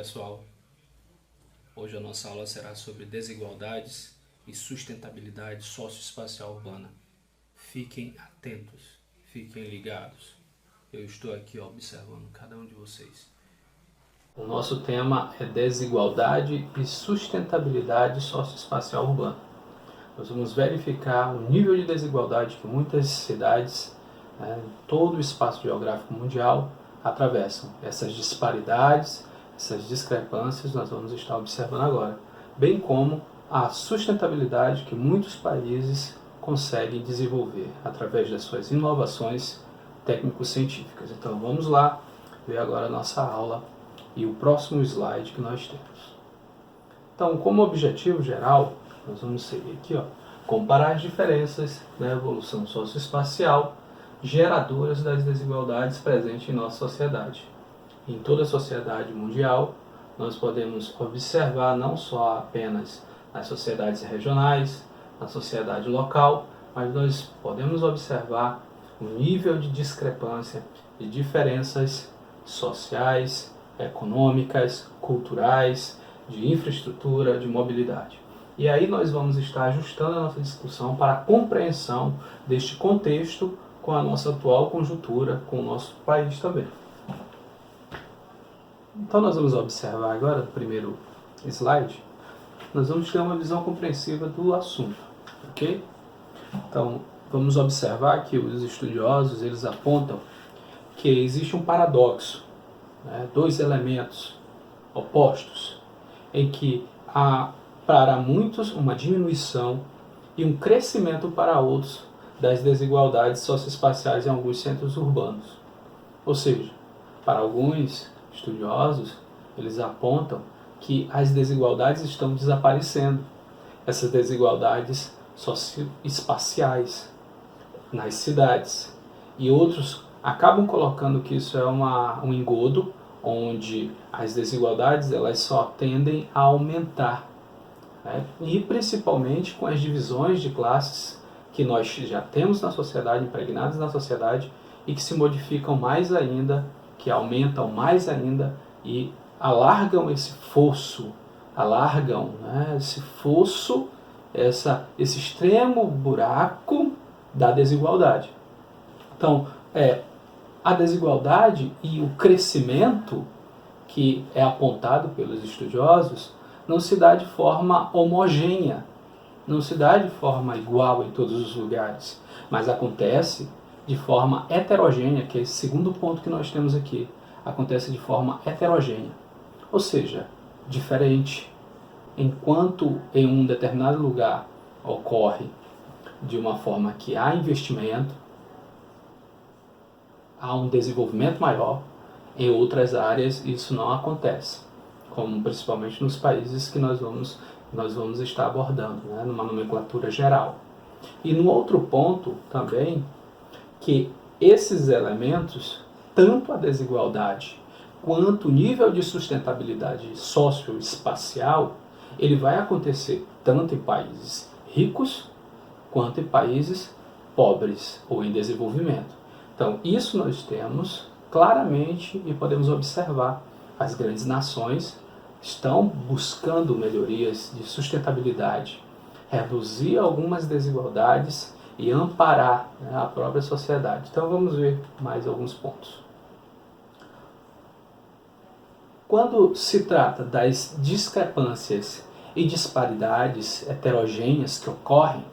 pessoal, hoje a nossa aula será sobre desigualdades e sustentabilidade socioespacial urbana. Fiquem atentos, fiquem ligados. Eu estou aqui observando cada um de vocês. O nosso tema é desigualdade e sustentabilidade socioespacial urbana. Nós vamos verificar o nível de desigualdade que muitas cidades, em todo o espaço geográfico mundial, atravessam. Essas disparidades, essas discrepâncias nós vamos estar observando agora, bem como a sustentabilidade que muitos países conseguem desenvolver através das suas inovações técnico-científicas. Então vamos lá ver agora a nossa aula e o próximo slide que nós temos. Então, como objetivo geral, nós vamos seguir aqui, comparar as diferenças na evolução socioespacial geradoras das desigualdades presentes em nossa sociedade. Em toda a sociedade mundial, nós podemos observar não só apenas nas sociedades regionais, na sociedade local, mas nós podemos observar o nível de discrepância, de diferenças sociais, econômicas, culturais, de infraestrutura, de mobilidade. E aí nós vamos estar ajustando a nossa discussão para a compreensão deste contexto com a nossa atual conjuntura, com o nosso país também. Então nós vamos observar agora, no primeiro slide, nós vamos ter uma visão compreensiva do assunto, ok? Então vamos observar que os estudiosos eles apontam que existe um paradoxo, dois elementos opostos, em que há para muitos uma diminuição e um crescimento para outros das desigualdades socioespaciais em alguns centros urbanos. Ou seja, para alguns estudiosos, eles apontam que as desigualdades estão desaparecendo, essas desigualdades socioespaciais nas cidades. E outros acabam colocando que isso é um engodo, onde as desigualdades elas só tendem a aumentar, e principalmente com as divisões de classes que nós já temos na sociedade, impregnadas na sociedade, e que se modificam mais ainda, que aumentam mais ainda e alargam esse fosso, esse fosso, esse extremo buraco da desigualdade. Então, a desigualdade e o crescimento que é apontado pelos estudiosos não se dá de forma homogênea, não se dá de forma igual em todos os lugares, mas acontece de forma heterogênea, que é esse segundo ponto que nós temos aqui. Acontece de forma heterogênea, ou seja, diferente. Enquanto em um determinado lugar ocorre de uma forma que há investimento, há um desenvolvimento maior, em outras áreas isso não acontece, como principalmente nos países que nós vamos estar abordando, numa nomenclatura geral. E no outro ponto também, que esses elementos, tanto a desigualdade quanto o nível de sustentabilidade socioespacial, ele vai acontecer tanto em países ricos quanto em países pobres ou em desenvolvimento. Então, isso nós temos claramente e podemos observar. As grandes nações estão buscando melhorias de sustentabilidade, reduzir algumas desigualdades e amparar a própria sociedade. Então vamos ver mais alguns pontos. Quando se trata das discrepâncias e disparidades heterogêneas que ocorrem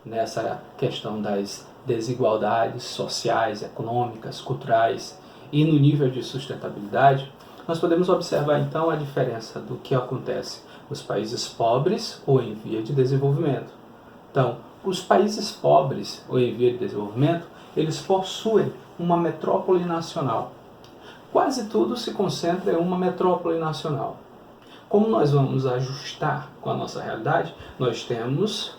nessa questão das desigualdades sociais, econômicas, culturais e no nível de sustentabilidade, nós podemos observar então a diferença do que acontece nos países pobres ou em via de desenvolvimento. Então, os países pobres ou em via de desenvolvimento, eles possuem uma metrópole nacional. Quase tudo se concentra em uma metrópole nacional. Como nós vamos ajustar com a nossa realidade, nós temos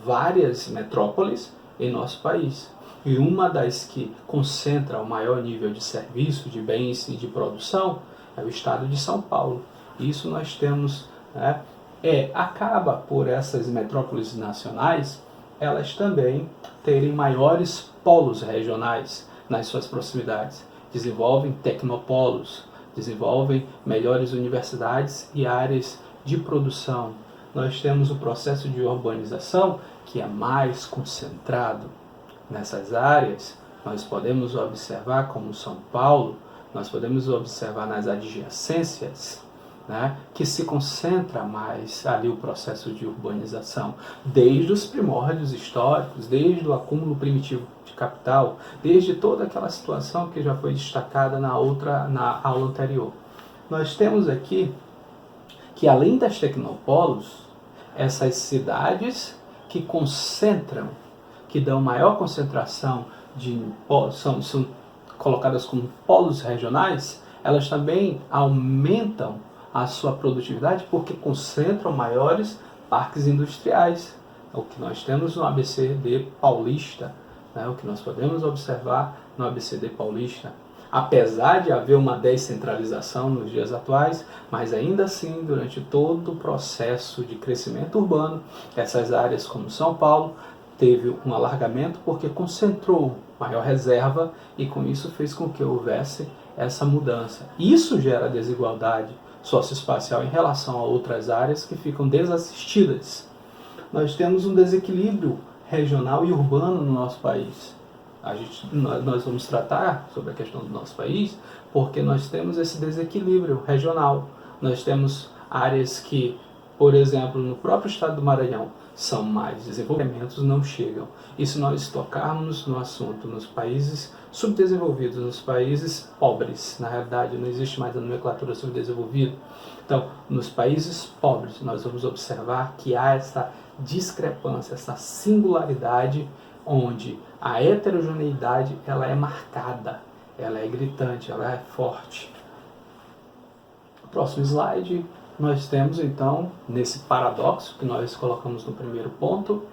várias metrópoles em nosso país. E uma das que concentra o maior nível de serviço, de bens e de produção é o estado de São Paulo. Isso nós temos, acaba por essas metrópoles nacionais, elas também terem maiores polos regionais nas suas proximidades. Desenvolvem tecnopolos, desenvolvem melhores universidades e áreas de produção. Nós temos o processo de urbanização, que é mais concentrado nessas áreas. Nós podemos observar, como São Paulo, nós podemos observar nas adjacências, né, que se concentra mais ali o processo de urbanização, desde os primórdios históricos, desde o acúmulo primitivo de capital, desde toda aquela situação que já foi destacada na aula anterior. Nós temos aqui que, além das tecnopolos, essas cidades que concentram, que dão maior concentração são colocadas como polos regionais, elas também aumentam a sua produtividade porque concentram maiores parques industriais. O que nós temos no ABCD paulista, né? O que nós podemos observar no ABCD paulista. Apesar de haver uma descentralização nos dias atuais, mas ainda assim, durante todo o processo de crescimento urbano, essas áreas como São Paulo teve um alargamento porque concentrou maior reserva e com isso fez com que houvesse essa mudança. Isso gera desigualdade socioespacial em relação a outras áreas que ficam desassistidas. Nós temos um desequilíbrio regional e urbano no nosso país. Nós vamos tratar sobre a questão do nosso país porque nós temos esse desequilíbrio regional. Nós temos áreas que, por exemplo, no próprio estado do Maranhão, são mais desenvolvimentos, não chegam. E se nós tocarmos no assunto nos países subdesenvolvidos, nos países pobres, na realidade não existe mais a nomenclatura subdesenvolvido, então nos países pobres nós vamos observar que há essa discrepância, essa singularidade, onde a heterogeneidade ela é marcada, ela é gritante, ela é forte. Próximo slide. Nós temos, então, nesse paradoxo que nós colocamos no primeiro ponto,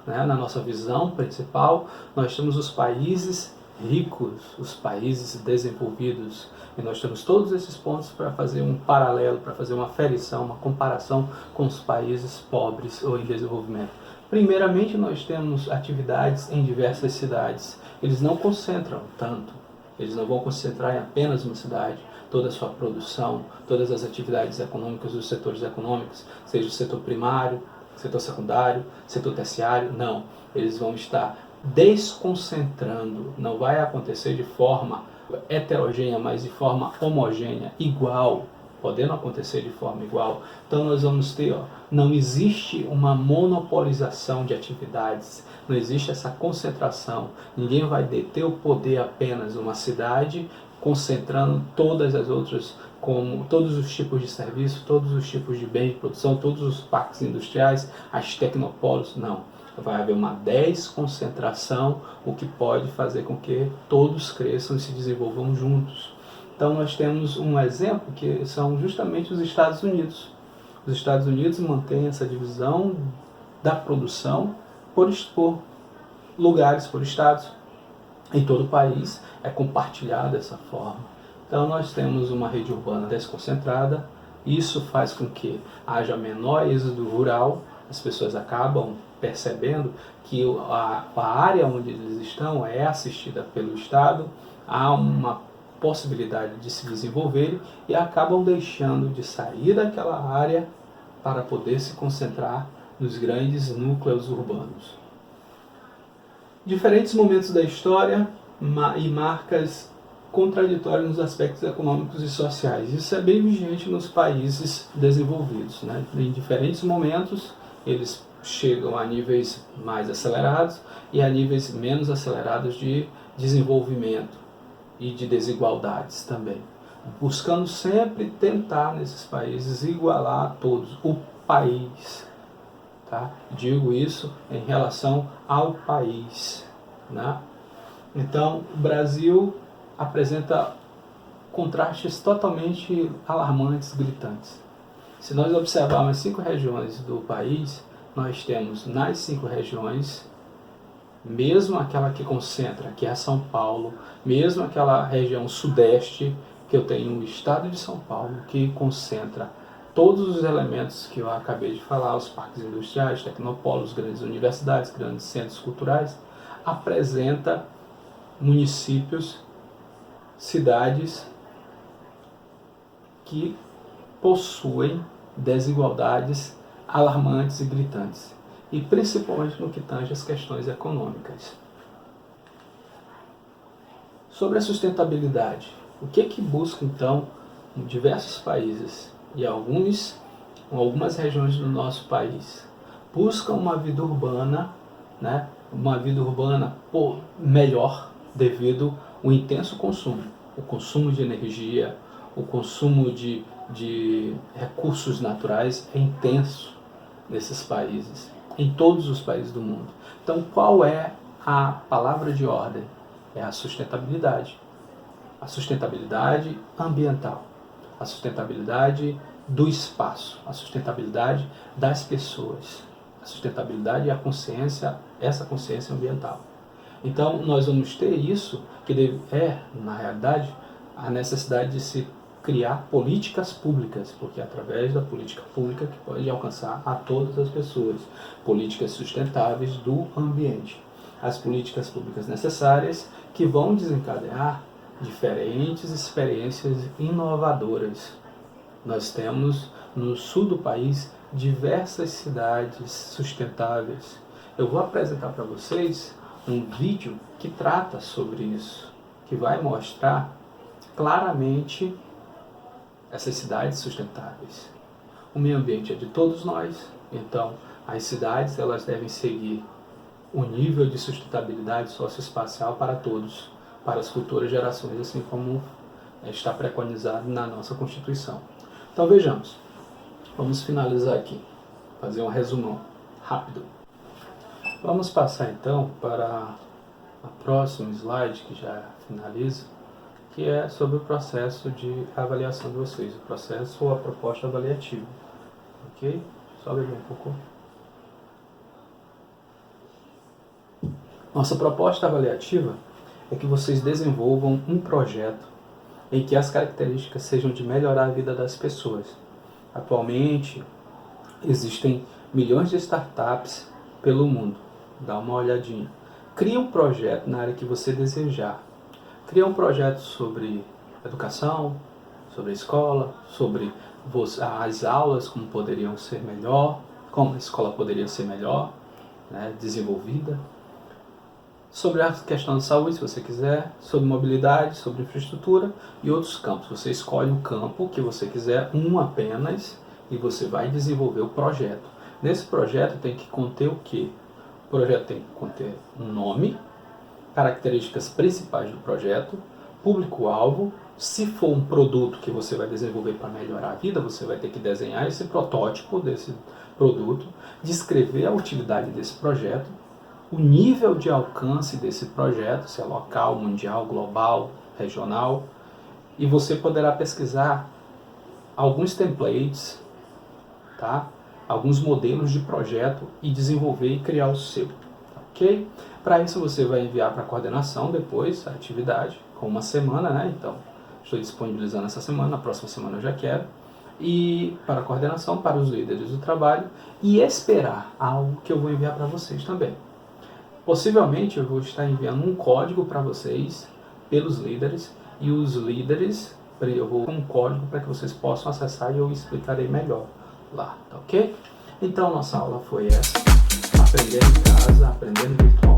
né, na nossa visão principal, nós temos os países ricos, os países desenvolvidos, e nós temos todos esses pontos para fazer um paralelo, para fazer uma aferição, uma comparação com os países pobres ou em desenvolvimento. Primeiramente, nós temos atividades em diversas cidades. Eles não concentram tanto, eles não vão concentrar em apenas uma cidade toda a sua produção, todas as atividades econômicas dos setores econômicos, seja o setor primário, setor secundário, setor terciário, não. Eles vão estar desconcentrando, não vai acontecer de forma heterogênea, mas de forma homogênea, igual, podendo acontecer de forma igual. Então nós vamos ter, não existe uma monopolização de atividades, não existe essa concentração, ninguém vai deter o poder apenas uma cidade, concentrando todas as outras, como todos os tipos de serviço, todos os tipos de bens de produção, todos os parques industriais, as tecnopolos, não. Vai haver uma desconcentração, o que pode fazer com que todos cresçam e se desenvolvam juntos. Então nós temos um exemplo que são justamente os Estados Unidos. Os Estados Unidos mantêm essa divisão da produção por lugares, por estados. Em todo o país é compartilhado dessa forma. Então nós temos uma rede urbana desconcentrada, isso faz com que haja menor êxodo rural, as pessoas acabam percebendo que a área onde eles estão é assistida pelo Estado, há uma possibilidade de se desenvolver e acabam deixando de sair daquela área para poder se concentrar nos grandes núcleos urbanos. Diferentes momentos da história e marcas contraditórias nos aspectos econômicos e sociais. Isso é bem vigente nos países desenvolvidos, né? Em diferentes momentos, eles chegam a níveis mais acelerados e a níveis menos acelerados de desenvolvimento e de desigualdades também. Buscando sempre tentar, nesses países, igualar a todos. O país. Tá? Digo isso em relação ao país, né? Então, o Brasil apresenta contrastes totalmente alarmantes, gritantes. Se nós observarmos 5 regiões do país, nós temos nas 5 regiões, mesmo aquela que concentra, que é São Paulo, mesmo aquela região sudeste, que eu tenho o estado de São Paulo, que concentra todos os elementos que eu acabei de falar, os parques industriais, tecnopolos, grandes universidades, grandes centros culturais, apresenta municípios, cidades que possuem desigualdades alarmantes e gritantes, e principalmente no que tange às questões econômicas. Sobre a sustentabilidade, o que busca então em diversos países e algumas regiões do nosso país? Buscam uma vida urbana, né? Uma vida urbana melhor devido ao intenso consumo, o consumo de energia, o consumo de recursos naturais é intenso nesses países, em todos os países do mundo. Então, qual é a palavra de ordem? É a sustentabilidade. A sustentabilidade ambiental, a sustentabilidade do espaço, a sustentabilidade das pessoas, a sustentabilidade e a consciência, essa consciência ambiental. Então, nós vamos ter isso, que na realidade, a necessidade de se criar políticas públicas, porque é através da política pública que pode alcançar a todas as pessoas, políticas sustentáveis do ambiente. As políticas públicas necessárias que vão desencadear diferentes experiências inovadoras. Nós temos no sul do país diversas cidades sustentáveis. Eu vou apresentar para vocês um vídeo que trata sobre isso, que vai mostrar claramente essas cidades sustentáveis. O meio ambiente é de todos nós, então as cidades elas devem seguir o nível de sustentabilidade socioespacial para todos, para as futuras gerações, assim como está preconizado na nossa Constituição. Então vejamos, vamos finalizar aqui, fazer um resumão rápido. Vamos passar então para o próximo slide, que já finaliza, que é sobre o processo de avaliação de vocês, o processo ou a proposta avaliativa. Ok? Só beber um pouco. Nossa proposta avaliativa é que vocês desenvolvam um projeto em que as características sejam de melhorar a vida das pessoas. Atualmente, existem milhões de startups pelo mundo. Dá uma olhadinha. Cria um projeto na área que você desejar. Cria um projeto sobre educação, sobre a escola, sobre as aulas, como poderiam ser melhor, como a escola poderia ser melhor, né, desenvolvida. Sobre a questão de saúde, se você quiser, sobre mobilidade, sobre infraestrutura e outros campos. Você escolhe o campo que você quiser, um apenas, e você vai desenvolver o projeto. Nesse projeto tem que conter o quê? O projeto tem que conter um nome, características principais do projeto, público-alvo. Se for um produto que você vai desenvolver para melhorar a vida, você vai ter que desenhar esse protótipo desse produto, descrever a utilidade desse projeto, o nível de alcance desse projeto, se é local, mundial, global, regional, e você poderá pesquisar alguns templates, tá? Alguns modelos de projeto e desenvolver e criar o seu, ok? Para isso você vai enviar para a coordenação depois a atividade, com uma semana, né? Então, estou disponibilizando essa semana, na próxima semana eu já quero, e para a coordenação, para os líderes do trabalho, e esperar algo que eu vou enviar para vocês também. Possivelmente eu vou estar enviando um código para vocês, pelos líderes, e os líderes, eu vou um código para que vocês possam acessar e eu explicarei melhor lá, tá ok? Então nossa aula foi essa, aprendendo em casa, aprendendo virtualmente.